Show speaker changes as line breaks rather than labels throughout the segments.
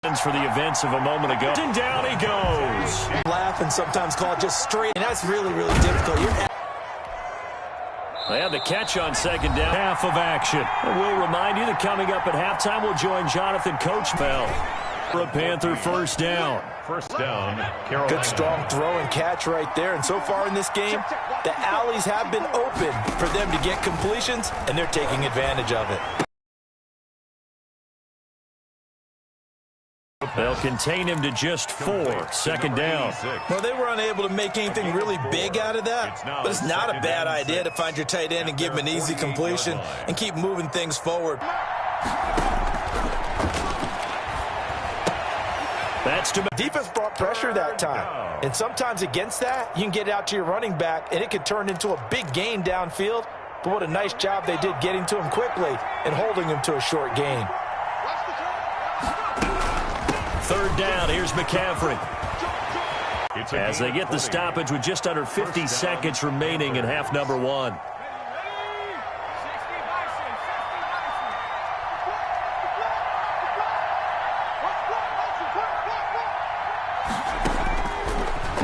For the events of a moment ago. And down he goes.
Laugh and sometimes call it just straight. And that's really, really difficult.
They have the catch on second down. Half of action. And we'll remind you that coming up at halftime, we'll join Jonathan Coachbell for a Panther first down.
First down, Carolina.
Good strong throw and catch right there. And so far in this game, the alleys have been open for them to get completions, and they're taking advantage of it.
They'll contain him to just 4. Second down.
Well, they were unable to make anything really big out of that, but it's not a bad idea to find your tight end and give him an easy completion and keep moving things forward.
That's to
defense brought pressure that time, and sometimes against that, you can get out to your running back, and it could turn into a big gain downfield, but what a nice job they did getting to him quickly and holding him to a short gain.
Third down, here's McCaffrey. As they get the stoppage with just under 50 seconds remaining in half number 1.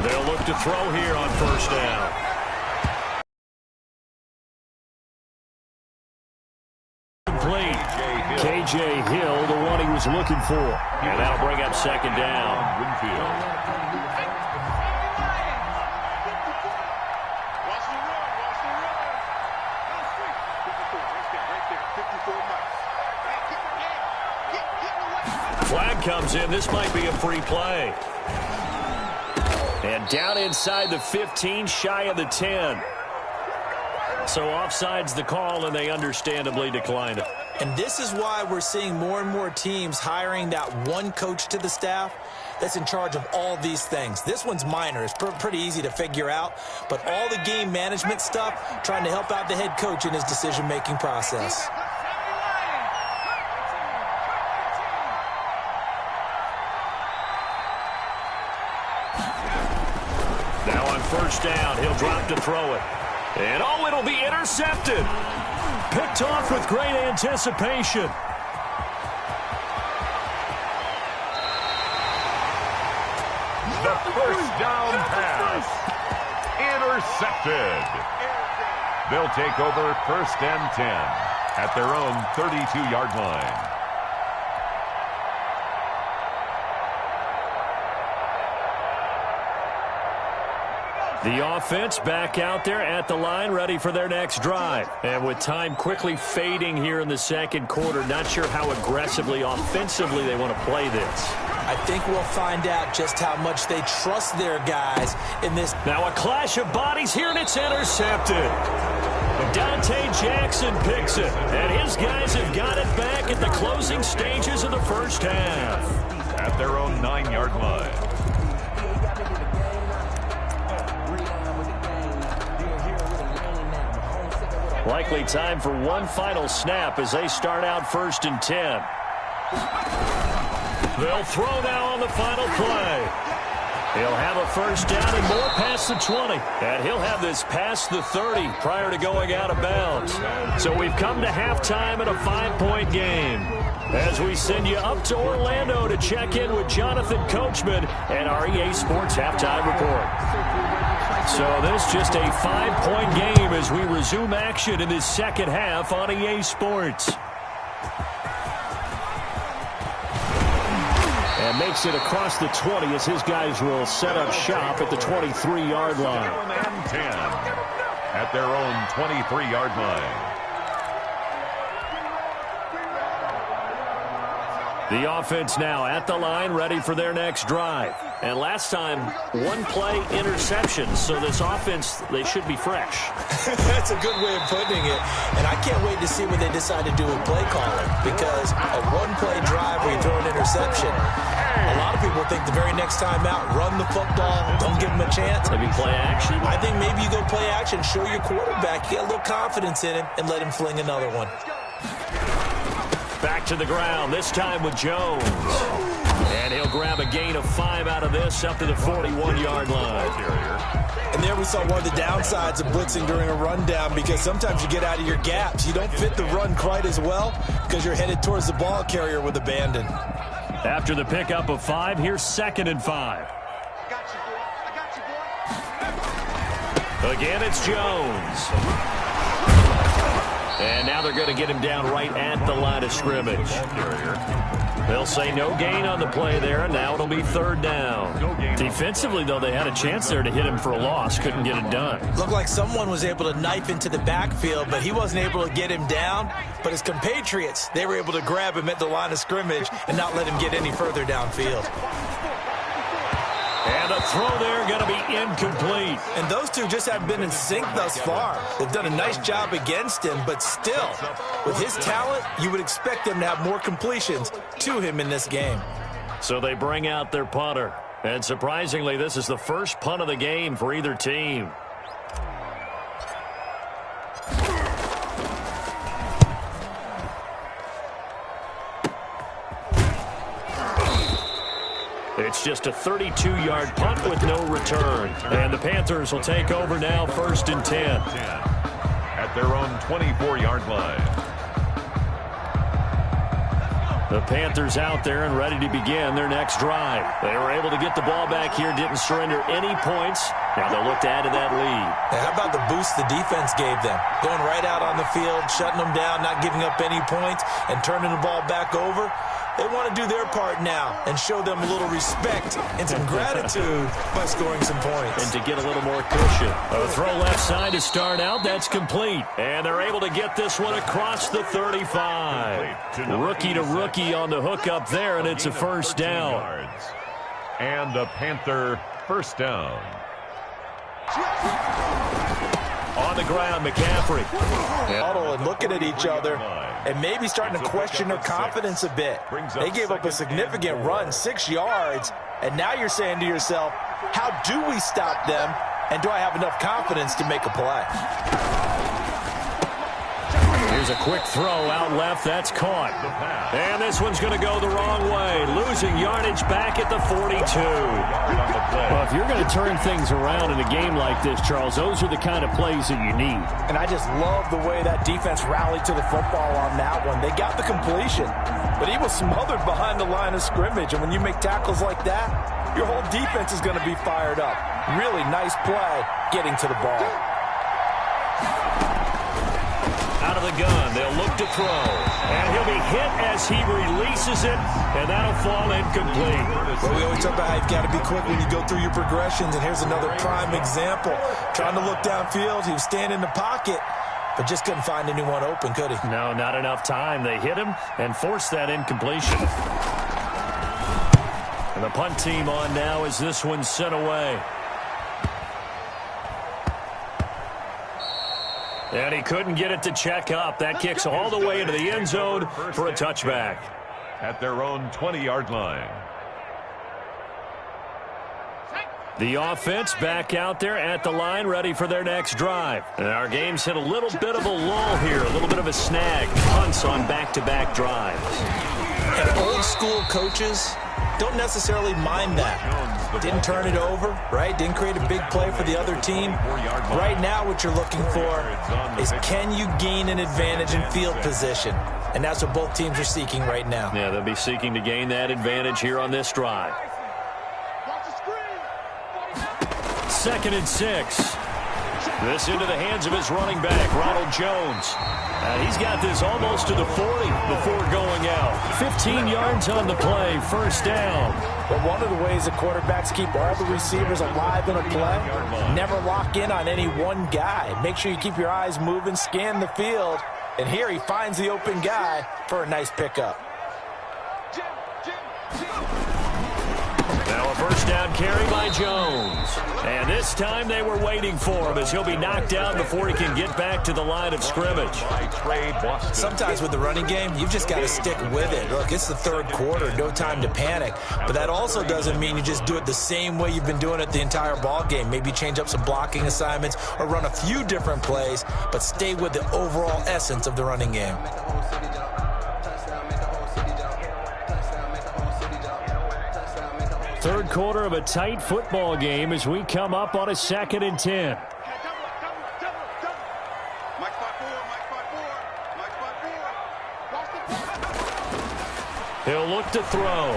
They'll look to throw here on first down. K.J. Hill, the one he was looking for. And that'll bring up second down. Flag comes in. This might be a free play. And down inside the 15, shy of the 10. So offside's the call, and they understandably declined it.
And this is why we're seeing more and more teams hiring that one coach to the staff that's in charge of all these things. This one's minor. It's pretty easy to figure out. But all the game management stuff, trying to help out the head coach in his decision-making process.
Now on first down, he'll drop to throw it. And oh, it'll be intercepted. Picked off with great anticipation.
The first down pass. Intercepted. They'll take over first and 10 at their own 32-yard line.
The offense back out there at the line, ready for their next drive. And with time quickly fading here in the second quarter, not sure how aggressively, offensively they want to play this.
I think we'll find out just how much they trust their guys in this.
Now a clash of bodies here, and it's intercepted. Dante Jackson picks it, and his guys have got it back at the closing stages of the first half.
At their own 9-yard line.
Likely time for one final snap as they start out first and 10. They'll throw now on the final play. He'll have a first down and more past the 20. And he'll have this past the 30 prior to going out of bounds. So we've come to halftime in a 5-point game. As we send you up to Orlando to check in with Jonathan Coachman and our EA Sports Halftime Report. So this just a 5-point game as we resume action in this second half on EA Sports. And makes it across the 20 as his guys will set up shop at the 23-yard line.
And 10 at their own 23-yard line.
The offense now at the line, ready for their next drive. And last time, one-play interception. So this offense, they should be fresh.
That's a good way of putting it. And I can't wait to see what they decide to do with play calling. Because a one-play drive where you throw an interception, a lot of people think the very next time out, run the football, don't give them a chance.
Maybe play action?
I think maybe you go play action, show your quarterback, get a little confidence in him, and let him fling another one.
Back to the ground, this time with Jones. And he'll grab a gain of 5 out of this up to the 41-yard line.
And there we saw one of the downsides of blitzing during a rundown, because sometimes you get out of your gaps. You don't fit the run quite as well because you're headed towards the ball carrier with abandon.
After the pickup of 5, here's 2nd and 5. Again, it's Jones. And now they're going to get him down right at the line of scrimmage. They'll say no gain on the play there, and now it'll be 3rd down. Defensively, though, they had a chance there to hit him for a loss. Couldn't get it done.
Looked like someone was able to knife into the backfield, but he wasn't able to get him down. But his compatriots, they were able to grab him at the line of scrimmage and not let him get any further downfield.
And a throw there going to be incomplete.
And those two just haven't been in sync thus far. They've done a nice job against him, but still, with his talent, you would expect them to have more completions to him in this game.
So they bring out their punter. And surprisingly, this is the first punt of the game for either team. It's just a 32-yard punt with no return. And the Panthers will take over now, 1st and 10.
At their own 24-yard line.
The Panthers out there and ready to begin their next drive. They were able to get the ball back here, didn't surrender any points. Now they'll look to add to that lead.
Now, how about the boost the defense gave them? Going right out on the field, shutting them down, not giving up any points, and turning the ball back over. They want to do their part now and show them a little respect and some gratitude by scoring some points.
And to get a little more cushion. A throw left side to start out. That's complete. And they're able to get this one across the 35. Rookie to rookie on the hook up there, and it's a 1st down.
And the Panther 1st down.
On the ground, McCaffrey.
Huddle and looking at each other and maybe starting to question their confidence a bit. They gave up a significant run, 6 yards, and now you're saying to yourself, how do we stop them, and do I have enough confidence to make a play?
Here's a quick throw out left. That's caught. And this one's going to go the wrong way. Losing yardage back at the 42. Well, if you're going to turn things around in a game like this, Charles, those are the kind of plays that you need.
And I just love the way that defense rallied to the football on that one. They got the completion, but he was smothered behind the line of scrimmage. And when you make tackles like that, your whole defense is going to be fired up. Really nice play getting to the ball.
Out of the gun, they'll look to throw. And he'll be hit as he releases it, and that'll fall incomplete.
Well, we always talk about how you've got to be quick when you go through your progressions, and here's another prime example. Trying to look downfield, he was standing in the pocket, but just couldn't find anyone open, could he?
No, not enough time. They hit him and forced that incompletion. And the punt team on now as this one's sent away. And he couldn't get it to check up. That kicks all the way into the end zone for a touchback.
At their own 20-yard line.
The offense back out there at the line, ready for their next drive. And our game's hit a little bit of a lull here, a little bit of a snag. Punts on back-to-back drives.
And old-school coaches don't necessarily mind that. Didn't turn it over, right? Didn't create a big play for the other team. Right now what you're looking for is, can you gain an advantage in field position? And that's what both teams are seeking right now.
Yeah, they'll be seeking to gain that advantage here on this drive. 2nd and 6. This into the hands of his running back, Ronald Jones. He's got this almost to the 40 before going out. 15 yards on the play, 1st down.
But one of the ways that quarterbacks keep all the receivers alive in a play, never lock in on any one guy. Make sure you keep your eyes moving, scan the field, and here he finds the open guy for a nice pickup.
Now a 1st down carry by Jones. And this time they were waiting for him as he'll be knocked down before he can get back to the line of scrimmage.
Sometimes with the running game, you've just got to stick with it. Look, it's the 3rd quarter, no time to panic. But that also doesn't mean you just do it the same way you've been doing it the entire ball game. Maybe change up some blocking assignments or run a few different plays, but stay with the overall essence of the running game.
3rd quarter of a tight football game as we come up on a 2nd and 10. He'll look to throw.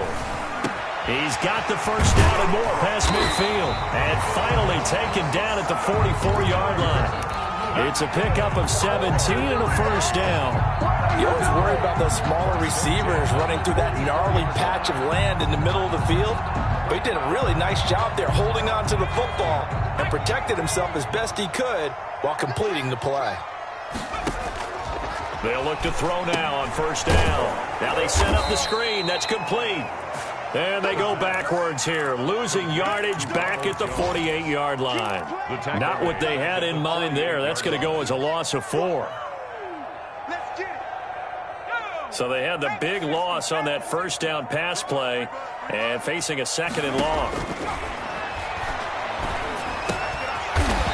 He's got the first down and more past midfield. And finally taken down at the 44-yard line. It's a pickup of 17 and a first down.
You always worry about those smaller receivers running through that gnarly patch of land in the middle of the field. But he did a really nice job there holding on to the football and protected himself as best he could while completing the play.
They'll look to throw now on first down. Now they set up the screen. That's complete. And they go backwards here, losing yardage back at the 48-yard line. Not what they had in mind there. That's going to go as a loss of 4. So they had the big loss on that first down pass play and facing a second and long.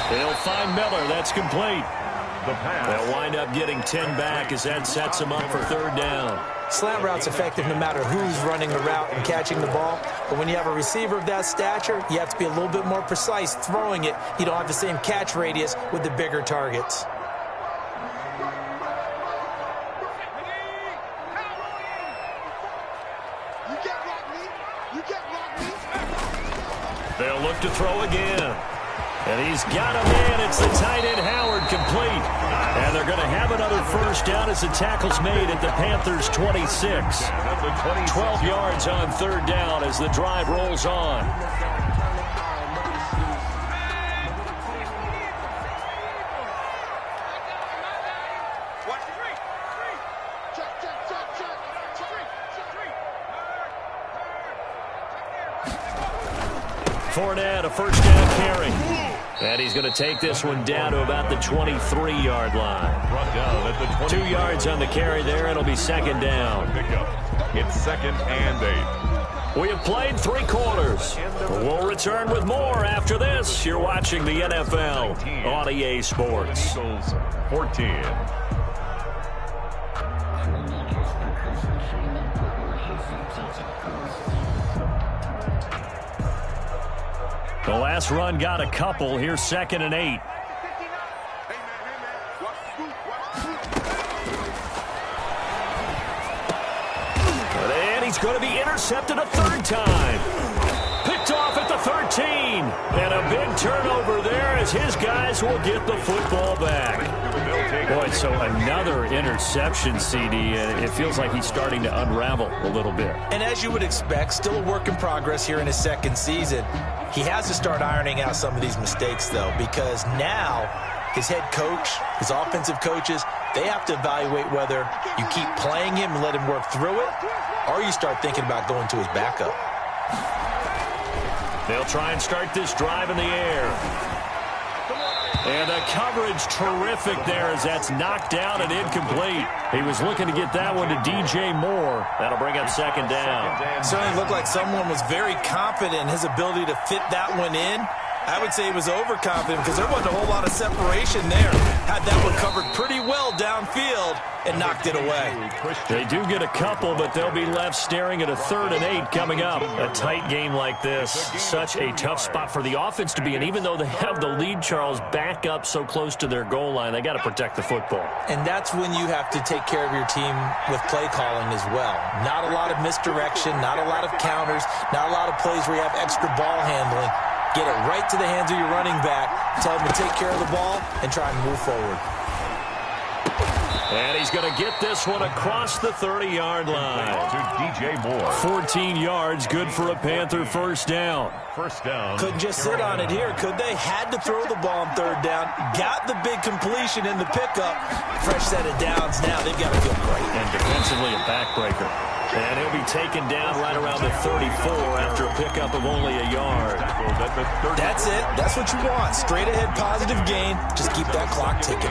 They'll find Miller. That's complete. They'll wind up getting 10 back as that sets them up for third down.
Slant route's effective no matter who's running the route and catching the ball. But when you have a receiver of that stature, you have to be a little bit more precise throwing it. You don't have the same catch radius with the bigger targets.
They'll look to throw again. And he's got him in. It's the tight end Howard complete. And they're going to have another first down as the tackle's made at the Panthers' 26. 12 yards on third down as the drive rolls on. Fournette, a first down carry. And he's going to take this one down to about the 23-yard line. 2 yards on the carry there. It'll be second down.
It's second and 8.
We have played 3 quarters. We'll return with more after this. You're watching the NFL on EA Sports.
Eagles 14.
The last run got a couple. Here's second and 8. And he's going to be intercepted a third time. Picked off at the 13. And a big turnover there as his guys will get the football back. Boy, so another interception, CD, and it feels like he's starting to unravel a little bit.
And as you would expect, still a work in progress here in his second season. He has to start ironing out some of these mistakes, though, because now his head coach, his offensive coaches, they have to evaluate whether you keep playing him and let him work through it, or you start thinking about going to his backup.
They'll try and start this drive in the air. And the coverage terrific there as that's knocked down and incomplete. He was looking to get that one to DJ Moore. That'll bring up second down.
Certainly looked like someone was very confident in his ability to fit that one in. I would say he was overconfident because there wasn't a whole lot of separation there. Had that one covered pretty well downfield and knocked it away.
They do get a couple, but they'll be left staring at a third and 8 coming up. A tight game like this, such a tough spot for the offense to be in. Even though they have the lead, Charles, back up so close to their goal line, they got to protect the football.
And that's when you have to take care of your team with play calling as well. Not a lot of misdirection, not a lot of counters, not a lot of plays where you have extra ball handling. Get it right to the hands of your running back. Tell him to take care of the ball and try and move forward.
And he's going to get this one across the 30-yard line.
To DJ Moore.
14 yards, good for a Panther first down.
First down.
Couldn't just sit on it here, could they? Had to throw the ball on third down. Got the big completion in the pickup. Fresh set of downs now. They've got to feel great.
And defensively a backbreaker. And he'll be taken down right around the 34 after a pickup of only a yard.
That's it. That's what you want. Straight ahead positive gain. Just keep that clock ticking.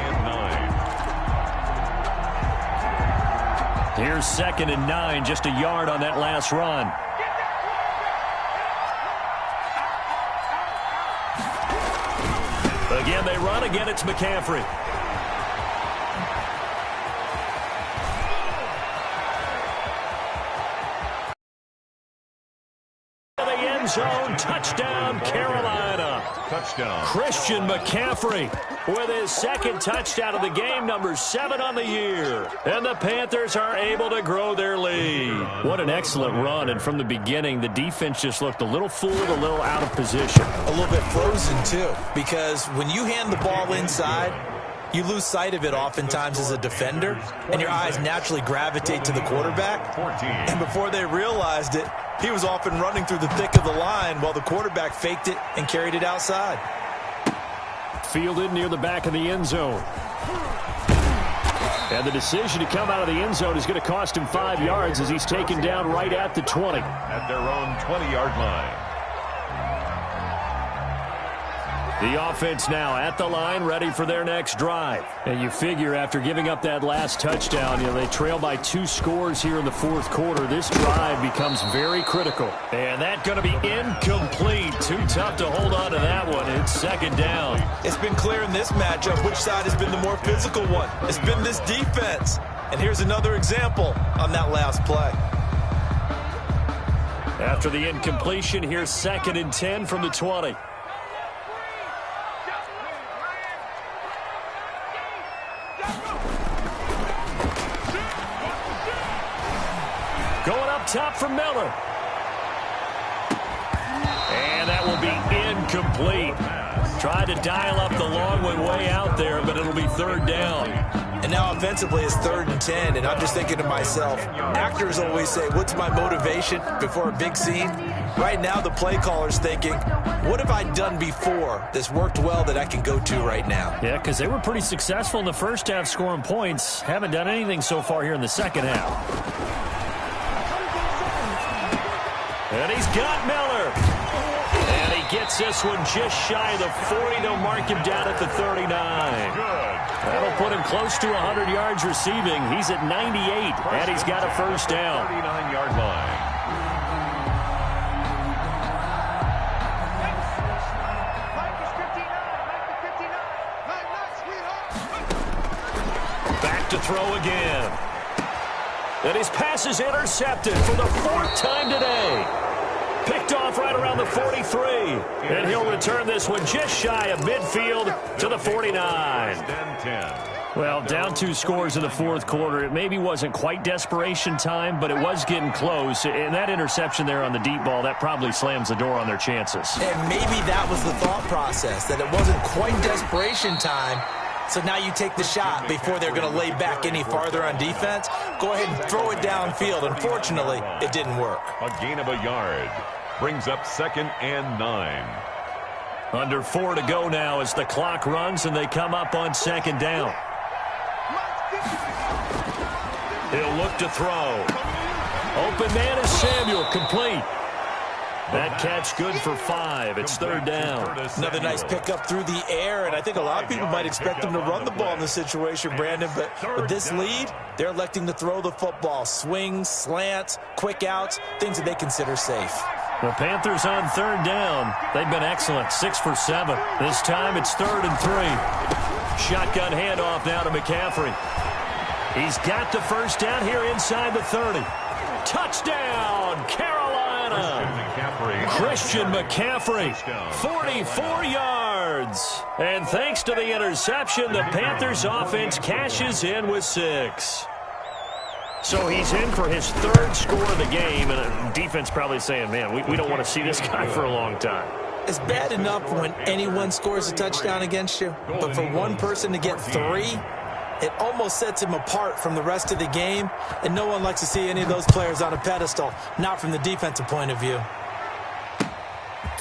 Here's second and 9, just a yard on that last run. Again, they run. Again, it's McCaffrey. The end zone, touchdown, Carolina.
Touchdown.
Christian McCaffrey with his second touchdown of the game, number 7 on the year. And the Panthers are able to grow their lead. What an excellent run. And from the beginning, the defense just looked a little fooled, a little out of position.
A little bit frozen, too, because when you hand the ball inside, you lose sight of it oftentimes as a defender, and your eyes naturally gravitate to the quarterback. And before they realized it, he was off and running through the thick of the line while the quarterback faked it and carried it outside.
Fielded near the back of the end zone. And the decision to come out of the end zone is going to cost him 5 yards as he's taken down right at the 20.
At their own 20-yard line.
The offense now at the line, ready for their next drive. And you figure after giving up that last touchdown, they trail by 2 scores here in the fourth quarter. This drive becomes very critical. And that's going to be incomplete. Too tough to hold on to that one. It's second down.
It's been clear in this matchup which side has been the more physical one. It's been this defense. And here's another example on that last play.
After the incompletion, here's 2nd and 10 from the 20. Going up top for Miller. And that will be incomplete. Tried to dial up the long one way out there, but it'll be 3rd down.
And now offensively it's 3rd and 10, and I'm just thinking to myself, actors always say, what's my motivation before a big scene? Right now the play caller's thinking, what have I done before that's worked well that I can go to right now?
Yeah, because they were pretty successful in the first half scoring points. Haven't done anything so far here in the second half. And he's got Miller. And he gets this one just shy of the 40. They'll mark him down at the 39. That'll put him close to 100 yards receiving. He's at 98, and he's got a first down.
39-yard line.
Back to throw again. And his pass is intercepted for the 4th time today. Picked off right around the 43. And he'll return this one just shy of midfield to the 49. Well, down 2 scores in the fourth quarter. It maybe wasn't quite desperation time, but it was getting close. And that interception there on the deep ball, that probably slams the door on their chances.
And maybe that was the thought process, that it wasn't quite desperation time. So now you take the shot before they're going to lay back any farther on defense. Go ahead and throw it downfield. Unfortunately, it didn't work.
A gain of a yard. Brings up 2nd and 9.
Under 4 to go now as the clock runs and they come up on 2nd down. He'll look to throw. Open man is Samuel, complete. That catch good for 5. It's 3rd down.
Another nice pickup through the air, and I think a lot of people might expect them to run the ball in this situation, Brandon, but with this lead, they're electing to throw the football. Swings, slants, quick outs, things that they consider safe.
The Panthers on 3rd down. They've been excellent, 6 for 7. This time it's 3rd and 3. Shotgun handoff now to McCaffrey. He's got the first down here inside the 30. Touchdown, Carolina! Christian McCaffrey, 44 yards. And thanks to the interception, the Panthers offense cashes in with 6. So he's in for his 3rd score of the game, and defense probably saying, man, we don't want to see this guy for a long time.
It's bad enough when anyone scores a touchdown against you, but for one person to get 3, it almost sets him apart from the rest of the game, and no one likes to see any of those players on a pedestal, not from the defensive point of view.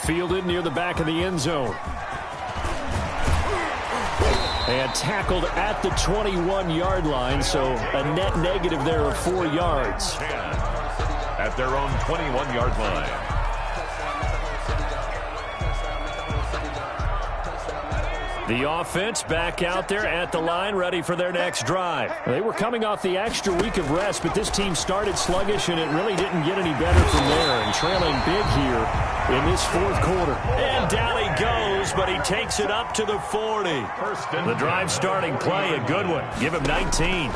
Fielded near the back of the end zone. And tackled at the 21-yard line, so a net negative there of 4 yards.
At their own 21-yard line.
The offense back out there at the line, ready for their next drive. They were coming off the extra week of rest, but this team started sluggish, and it really didn't get any better from there. And trailing big here in this fourth quarter. And down he goes, but he takes it up to the 40. The drive starting play, a good one. Give him 19.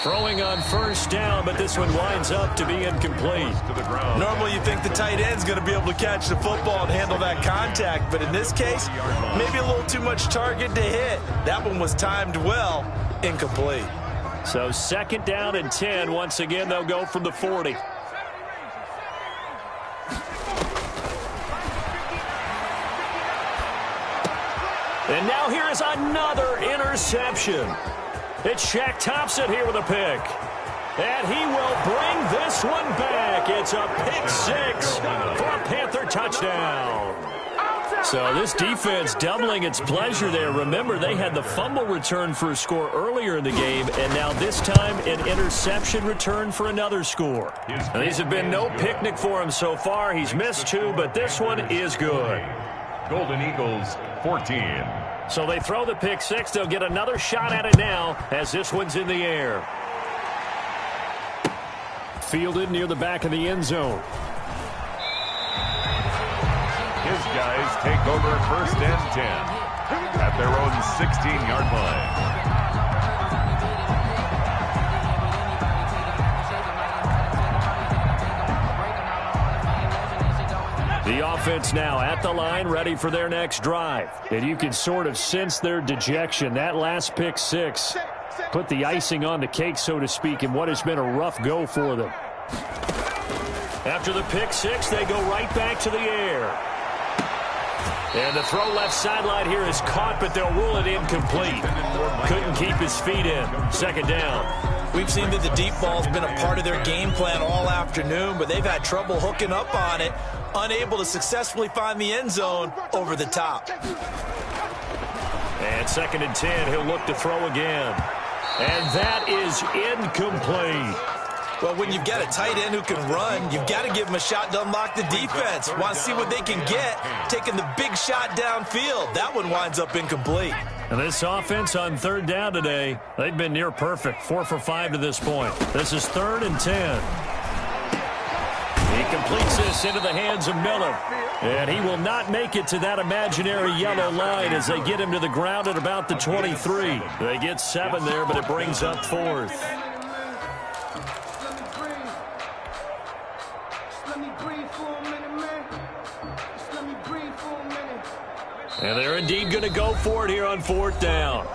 Throwing on first down, but this one winds up to be incomplete.
Normally you think the tight end's going to be able to catch the football and handle that contact, but in this case, maybe a little too much target to hit. That one was timed well, incomplete.
So 2nd down and 10. Once again, they'll go from the 40. And now here is another interception. It's Shaq Thompson here with a pick. And he will bring this one back. It's a pick 6 for a Panther touchdown. So this defense doubling its pleasure there. Remember, they had the fumble return for a score earlier in the game, and now this time an interception return for another score. And these have been no picnic for him so far. He's missed 2, but this one is good.
Golden Eagles, 14.
So they throw the pick 6. They'll get another shot at it now as this one's in the air. Fielded near the back of the end zone.
His guys take over 1st and 10 at their own 16-yard line.
The offense now at the line, ready for their next drive. And you can sort of sense their dejection. That last pick 6 put the icing on the cake, so to speak, in what has been a rough go for them. After the pick 6, they go right back to the air. And the throw left sideline here is caught, but they'll rule it incomplete. Couldn't keep his feet in. 2nd down.
We've seen that the deep ball's been a part of their game plan all afternoon, but they've had trouble hooking up on it, unable to successfully find the end zone over the top.
And 2nd and 10, he'll look to throw again. And that is incomplete.
Well, when you've got a tight end who can run, you've got to give him a shot to unlock the defense. Want to see what they can get, taking the big shot downfield. That one winds up incomplete.
And this offense on 3rd down today, they've been near perfect, 4 for 5 to this point. This is 3rd and 10. He completes this into the hands of Miller. And he will not make it to that imaginary yellow line as they get him to the ground at about the 23. They get 7 there, but it brings up 4th. And they're indeed going to go for it here on 4th down.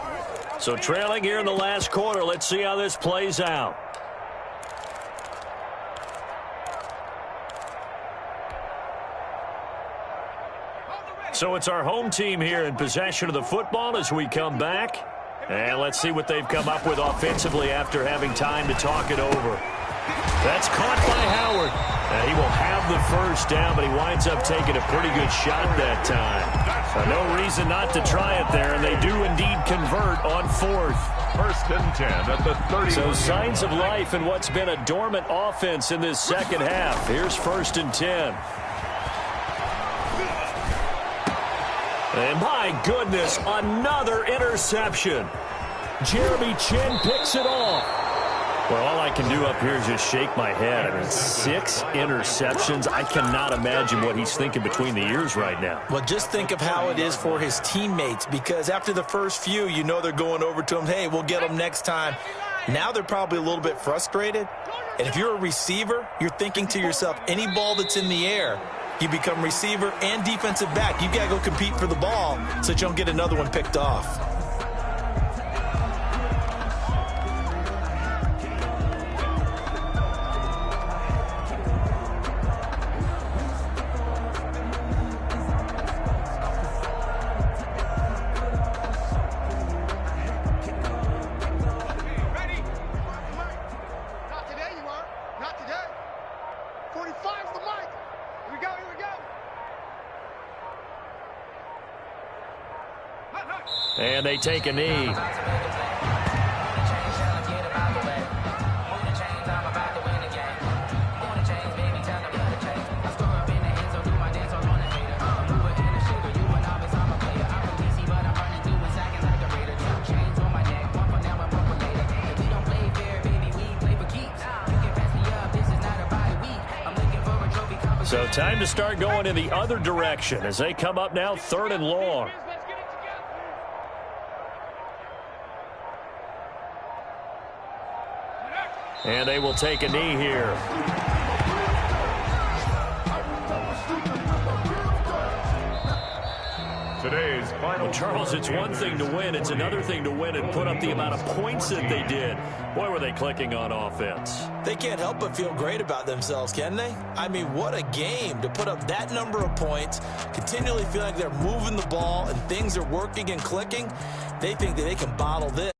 So trailing here in the last quarter, let's see how this plays out. So it's our home team here in possession of the football as we come back. And let's see what they've come up with offensively after having time to talk it over. That's caught by Howard. And he will have the 1st down, but he winds up taking a pretty good shot that time. No reason not to try it there, and they do indeed convert on 4th.
1st and 10 at the 30.
So signs of life in what's been a dormant offense in this 2nd half. Here's 1st and 10. And my goodness, another interception. Jeremy Chin picks it off. Well, all I can do up here is just shake my head. I mean, 6 interceptions. I cannot imagine what he's thinking between the ears right now.
Well, just think of how it is for his teammates, because after the first few, you know they're going over to him, hey, we'll get them next time. Now they're probably a little bit frustrated. And if you're a receiver, you're thinking to yourself, any ball that's in the air, you become receiver and defensive back. You've got to go compete for the ball so that you don't get another one picked off.
And they take a knee. So time to start going in the other direction as they come up now 3rd and long. And they will take a knee here.
Today's final.
Well, Charles, it's one thing to win. It's another thing to win and put up the amount of points that they did. Boy, were they clicking on offense.
They can't help but feel great about themselves, can they? I mean, what a game to put up that number of points, continually feel like they're moving the ball and things are working and clicking. They think that they can bottle this.